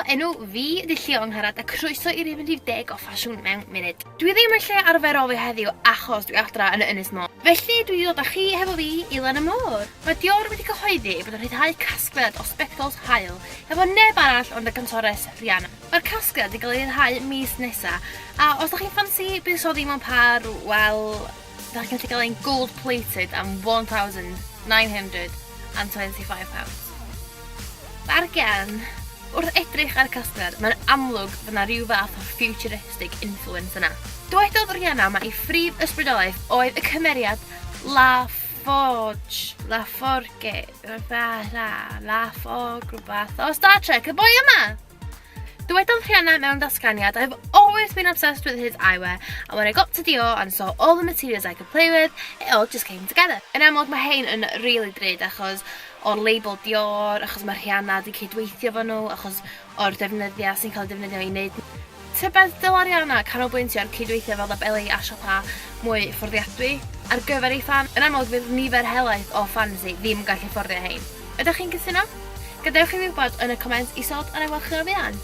enw fi ydy Llio Angharad a croeso i'r 10 o ffasiwn mewn munud. Dwi ddim yn lle arferol fi heddiw achos dwi adra yn Ynys Môn. Felly dwi wedi dod â chi hefo fi i Lan y Môr. Mae Dior wedi cyhoeddi bod yn rhyddhau casgliad o spectols haul efo neb arall ond y gantores Rihanna. Mae'r casgliad wedi cael ei ryddhau mis nesa a os ydych chi'n ffansi buddsoddi mewn par, wel, ydych chi'n gallu cael ein gold-plated am £1,925. Bargen! Wrth edrych ar y casgliad, mae'n amlwg fod yna rhyw fath o futuristic influence yna. Dywedodd Rihanna mae ei phrif ysbrydolaeth oedd y cymeriad La Forge rhywbeth o Star Trek, y boi yma! Dywedodd Rihanna mewn dasganiad, I've always been obsessed with his eyewear, and when I got to Dior and saw all the materials I could play with, it all just came together. Yn amlwg mae hein yn really drud achos o'r label Dior, achos mae Rihanna wedi cydweithio fo nhw, achos o'r defnyddiau sy'n cael defnyddio i wneud. Tybed dyla Rihanna canolbwyntio ar cydweithio fel labeli a siopa mwy fforddiadwy ar gyfer ei fan. Yn amlwg fydd nifer helaeth o fans i ddim yn gallu fforddio hein. Ydych chi'n cytuno? Gadewch chi fi wybod yn y comments isod a na welch chi o'r fuan.